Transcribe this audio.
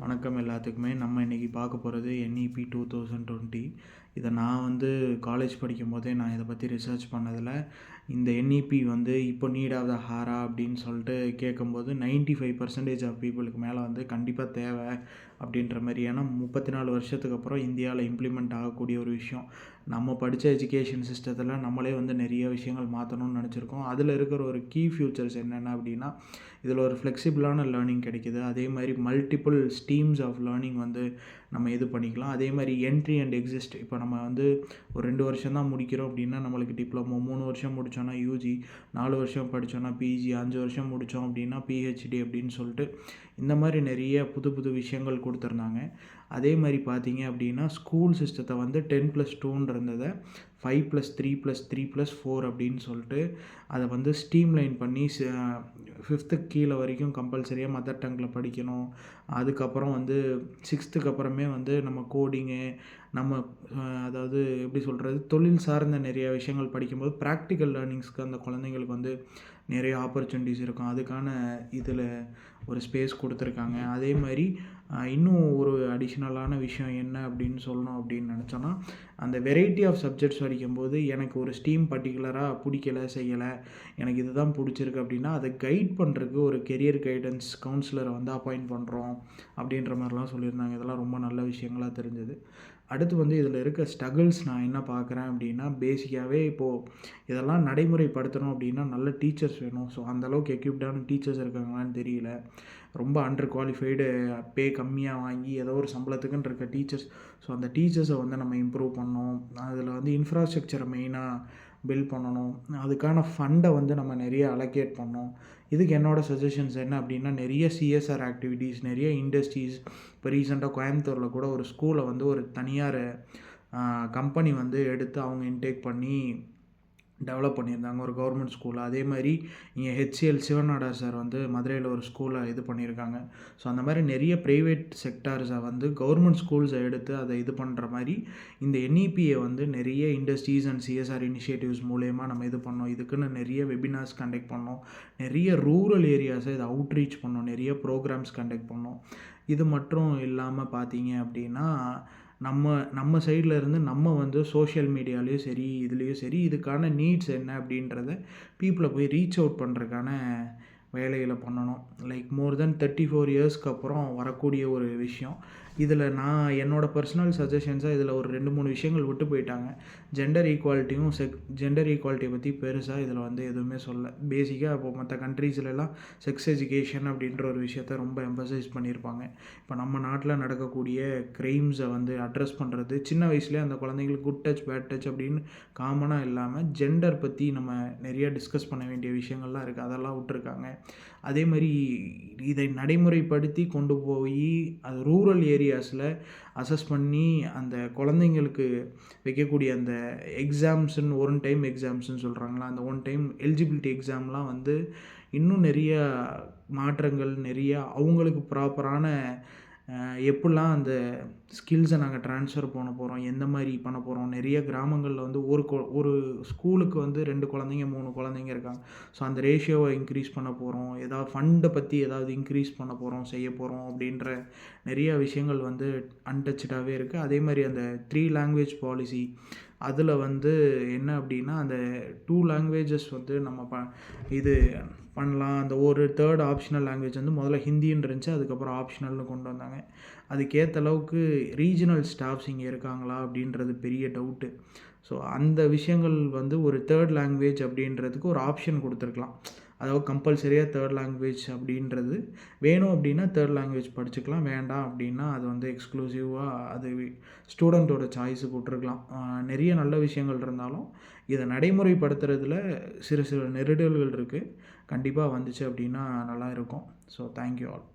வணக்கம் எல்லாத்துக்குமே. நம்ம இன்றைக்கி பார்க்க போகிறது NEP 2020. இதை நான் காலேஜ் படிக்கும்போதே நான் இதை பற்றி ரிசர்ச் பண்ணதில் இந்த NEP இப்போ நீட் ஆஃப் த ஹாரா அப்படின்னு சொல்லிட்டு கேட்கும்போது 95% ஆஃப் பீப்புளுக்கு மேலே கண்டிப்பாக தேவை அப்படின்ற மாதிரி. ஏன்னா 34 வருஷத்துக்கு அப்புறம் இந்தியாவில் இம்ப்ளிமெண்ட் ஆகக்கூடிய ஒரு விஷயம். நம்ம படித்த எஜுகேஷன் சிஸ்டத்தில் நம்மளே நிறைய விஷயங்கள் மாற்றணும்னு நினச்சிருக்கோம். அதில் இருக்கிற ஒரு கீ ஃபியூச்சர்ஸ் என்னென்ன அப்படின்னா, இதில் ஒரு ஃப்ளெக்சிபிளான லேர்னிங் கிடைக்கிது. அதே மாதிரி மல்டிபிள் ஸ்ட்ரீம்ஸ் ஆஃப் லேர்னிங் நம்ம இது பண்ணிக்கலாம். அதே மாதிரி என்ட்ரி அண்ட் எக்ஸிஸ்ட். இப்போ நம்ம ஒரு 2 வருஷம் தான் முடிக்கிறோம் அப்படின்னா நம்மளுக்கு டிப்ளமோ, 3 வருஷம் முடித்தோன்னா யூஜி, 4 வருஷம் படித்தோன்னா பிஜி, 5 வருஷம் முடித்தோம் அப்படின்னா பிஹெச்டி அப்படின்னு சொல்லிட்டு இந்த மாதிரி நிறைய புது புது விஷயங்கள் கொடுத்துருந்தாங்க. அதே மாதிரி பார்த்தீங்க அப்படின்னா ஸ்கூல் சிஸ்டத்தை 10+2 இருந்ததை 5+3+3+4 அப்படின்னு சொல்லிட்டு அதை ஸ்ட்ரீம்லைன் பண்ணி 5th கீழே வரைக்கும் கம்பல்சரியாக மதர் டங்கில் படிக்கணும். அதுக்கப்புறம் 6th அப்புறமே நம்ம கோடிங்கு, நம்ம அதாவது எப்படி சொல்கிறது, தொழில் சார்ந்த நிறைய விஷயங்கள் படிக்கும்போது ப்ராக்டிக்கல் லேர்னிங்ஸ்க்கு அந்த குழந்தைங்களுக்கு நிறைய ஆப்பர்ச்சுனிட்டிஸ் இருக்கும். அதுக்கான இதில் ஒரு ஸ்பேஸ் கொடுத்துருக்காங்க. அதே மாதிரி இன்னும் ஒரு அடிஷ்னலான விஷயம் என்ன அப்படின்னு சொல்லணும் அப்படின்னு நினச்சோன்னா, அந்த வெரைட்டி ஆஃப் சப்ஜெக்ட்ஸ் படிக்கும்போது எனக்கு ஒரு ஸ்ட்ரீம் பர்டிகுலராக பிடிக்கல, செய்யலை, எனக்கு இது தான் பிடிச்சிருக்கு அப்படின்னா அதை கைட் பண்ணுறதுக்கு ஒரு கெரியர் கைடன்ஸ் கவுன்சிலரை அப்பாயிண்ட் பண்ணுறோம் அப்படின்ற மாதிரிலாம் சொல்லியிருந்தாங்க. இதெல்லாம் ரொம்ப நல்ல விஷயங்களாக தெரிஞ்சது. அடுத்து இதில் இருக்க ஸ்ட்ரகிள்ஸ் நான் என்ன பார்க்குறேன் அப்படின்னா, பேசிக்காகவே இப்போது இதெல்லாம் நடைமுறைப்படுத்தணும் அப்படின்னா நல்ல டீச்சர்ஸ் வேணும். ஸோ அந்தளவுக்கு எக்யூப்டான டீச்சர்ஸ் இருக்காங்களான்னு தெரியல. ரொம்ப அண்டர் குவாலிஃபைடு, பே கம்மியாக வாங்கி ஏதோ ஒரு சம்பளத்துக்குன்னு இருக்க டீச்சர்ஸ். ஸோ அந்த டீச்சர்ஸை நம்ம இம்ப்ரூவ் பண்ணணும். அதில் இன்ஃப்ராஸ்ட்ரக்சரை மெயினாக பில்ட் பண்ணணும். அதுக்கான ஃபண்டை நம்ம நிறைய அலோகேட் பண்ணணும். இதுக்கு என்னோடய சஜஷன்ஸ் என்ன அப்படின்னா, நிறைய CSR ஆக்டிவிட்டீஸ், நிறைய இண்டஸ்ட்ரீஸ். இப்போ ரீசெண்டாக கோயம்புத்தூரில் கூட ஒரு ஸ்கூலை ஒரு தனியார் கம்பெனி எடுத்து அவங்க இன்டேக் பண்ணி டெவலப் பண்ணியிருந்தாங்க, ஒரு கவர்மெண்ட் ஸ்கூலில். அதே மாதிரி இங்கே HCL சிவநாடார் சார் மதுரையில் ஒரு ஸ்கூலை இது பண்ணியிருக்காங்க. ஸோ அந்த மாதிரி நிறைய ப்ரைவேட் செக்டார்ஸை கவர்மெண்ட் ஸ்கூல்ஸை எடுத்து அதை இது பண்ணுற மாதிரி இந்த NEPயை நிறைய இண்டஸ்ட்ரீஸ் அண்ட் CSR இனிஷியேட்டிவ்ஸ் மூலயமா நம்ம இது பண்ணோம். இதுக்குன்னு நிறைய வெபினார்ஸ் கண்டக்ட் பண்ணோம். நிறைய ரூரல் ஏரியாஸை இதை அவுட்ரீச் பண்ணோம். நிறைய ப்ரோக்ராம்ஸ் கண்டக்ட் பண்ணோம். இது மட்டும் இல்லாமல் பார்த்தீங்க அப்படின்னா, நம்ம சைடில் இருந்து நம்ம சோஷியல் மீடியாலேயும் சரி, இதுலேயும் சரி, இதுக்கான நீட்ஸ் என்ன அப்படின்றத பீப்புளை போய் ரீச் அவுட் பண்ணுறதுக்கான வேலைகளை பண்ணணும். லைக் மோர் தென் 34 இயர்ஸ்க்கு அப்புறம் வரக்கூடிய ஒரு விஷயம். இதில் நான் என்னோடய பர்சனல் சஜஷன்ஸாக இதில் ஒரு 2-3 விஷயங்கள் விட்டு போயிட்டாங்க. ஜெண்டர் ஈக்குவாலிட்டியை பற்றி பெருசாக இதில் எதுவுமே சொல்லலை. பேசிக்காக இப்போ மற்ற கண்ட்ரீஸ்லலாம் செக்ஸ் எஜுகேஷன் அப்படின்ற ஒரு விஷயத்த ரொம்ப எம்பசைஸ் பண்ணியிருப்பாங்க. இப்போ நம்ம நாட்டில் நடக்கக்கூடிய க்ரைம்ஸை அட்ரஸ் பண்ணுறது, சின்ன வயசுலேயே அந்த குழந்தைங்களுக்கு குட் டச், பேட் டச் அப்படின்னு காமனாக இல்லாமல் ஜெண்டர் பற்றி நம்ம நிறைய டிஸ்கஸ் பண்ண வேண்டிய விஷயங்கள்லாம் இருக்குது. அதெல்லாம் விட்டுருக்காங்க. அதே மாதிரி இதை நடைமுறைப்படுத்தி கொண்டு போய் அது ரூரல் ஏரியாஸில் அசஸ் பண்ணி அந்த குழந்தைங்களுக்கு வைக்கக்கூடிய அந்த எக்ஸாம்ஸுன்னு, ஒன் டைம் எக்ஸாம்ஸுன்னு சொல்கிறாங்களா, அந்த ஒன் டைம் எலிஜிபிலிட்டி எக்ஸாம்லாம் இன்னும் நிறைய மாற்றங்கள், நிறைய அவங்களுக்கு ப்ராப்பரான எப்படிலாம் அந்த ஸ்கில்ஸை நாங்கள் ட்ரான்ஸ்ஃபர் பண்ண போகிறோம், எந்த மாதிரி பண்ண போகிறோம். நிறைய கிராமங்களில் ஒரு ஸ்கூலுக்கு 2 குழந்தைங்க, 3 குழந்தைங்க இருக்காங்க. ஸோ அந்த ரேஷியோவை இன்க்ரீஸ் பண்ண போகிறோம். ஏதாவது ஃபண்டை பற்றி ஏதாவது இன்க்ரீஸ் பண்ண போகிறோம், செய்ய போகிறோம் அப்படின்ற நிறைய விஷயங்கள் அன்டச்சாகவே இருக்குது. அதே மாதிரி அந்த 3 லாங்குவேஜ் பாலிசி, அதில் என்ன அப்படின்னா, அந்த 2 லாங்குவேஜஸ் நம்ம இது பண்ணலாம். அந்த ஒரு 3rd ஆப்ஷனல் லாங்குவேஜ் முதல்ல ஹிந்தின்னு இருந்துச்சு, அதுக்கப்புறம் ஆப்ஷனல்னு கொண்டு வந்தாங்க. அதுக்கேற்ற அளவுக்கு ரீஜனல் ஸ்டாஃப்ஸ் இங்கே இருக்காங்களா அப்படின்றது பெரிய டவுட்டு. ஸோ அந்த விஷயங்கள் ஒரு 3rd லாங்குவேஜ் அப்படின்றதுக்கு ஒரு ஆப்ஷன் கொடுத்துருக்கலாம். அதாவது கம்பல்சரியாக 3rd லாங்குவேஜ் அப்படின்றது வேணும் அப்படின்னா 3rd லாங்குவேஜ் படிச்சுக்கலாம், வேண்டாம் அப்படின்னா அது எக்ஸ்க்ளூசிவாக அது ஸ்டூடெண்ட்டோட சாய்ஸுக்கு விட்ருக்கலாம். நிறைய நல்ல விஷயங்கள் இருந்தாலும் இதை நடைமுறைப்படுத்துறதுல சில நெருடல்கள் இருக்குது. கண்டிப்பாக வந்துச்சு அப்படின்னா நல்லா இருக்கும். So thank you all.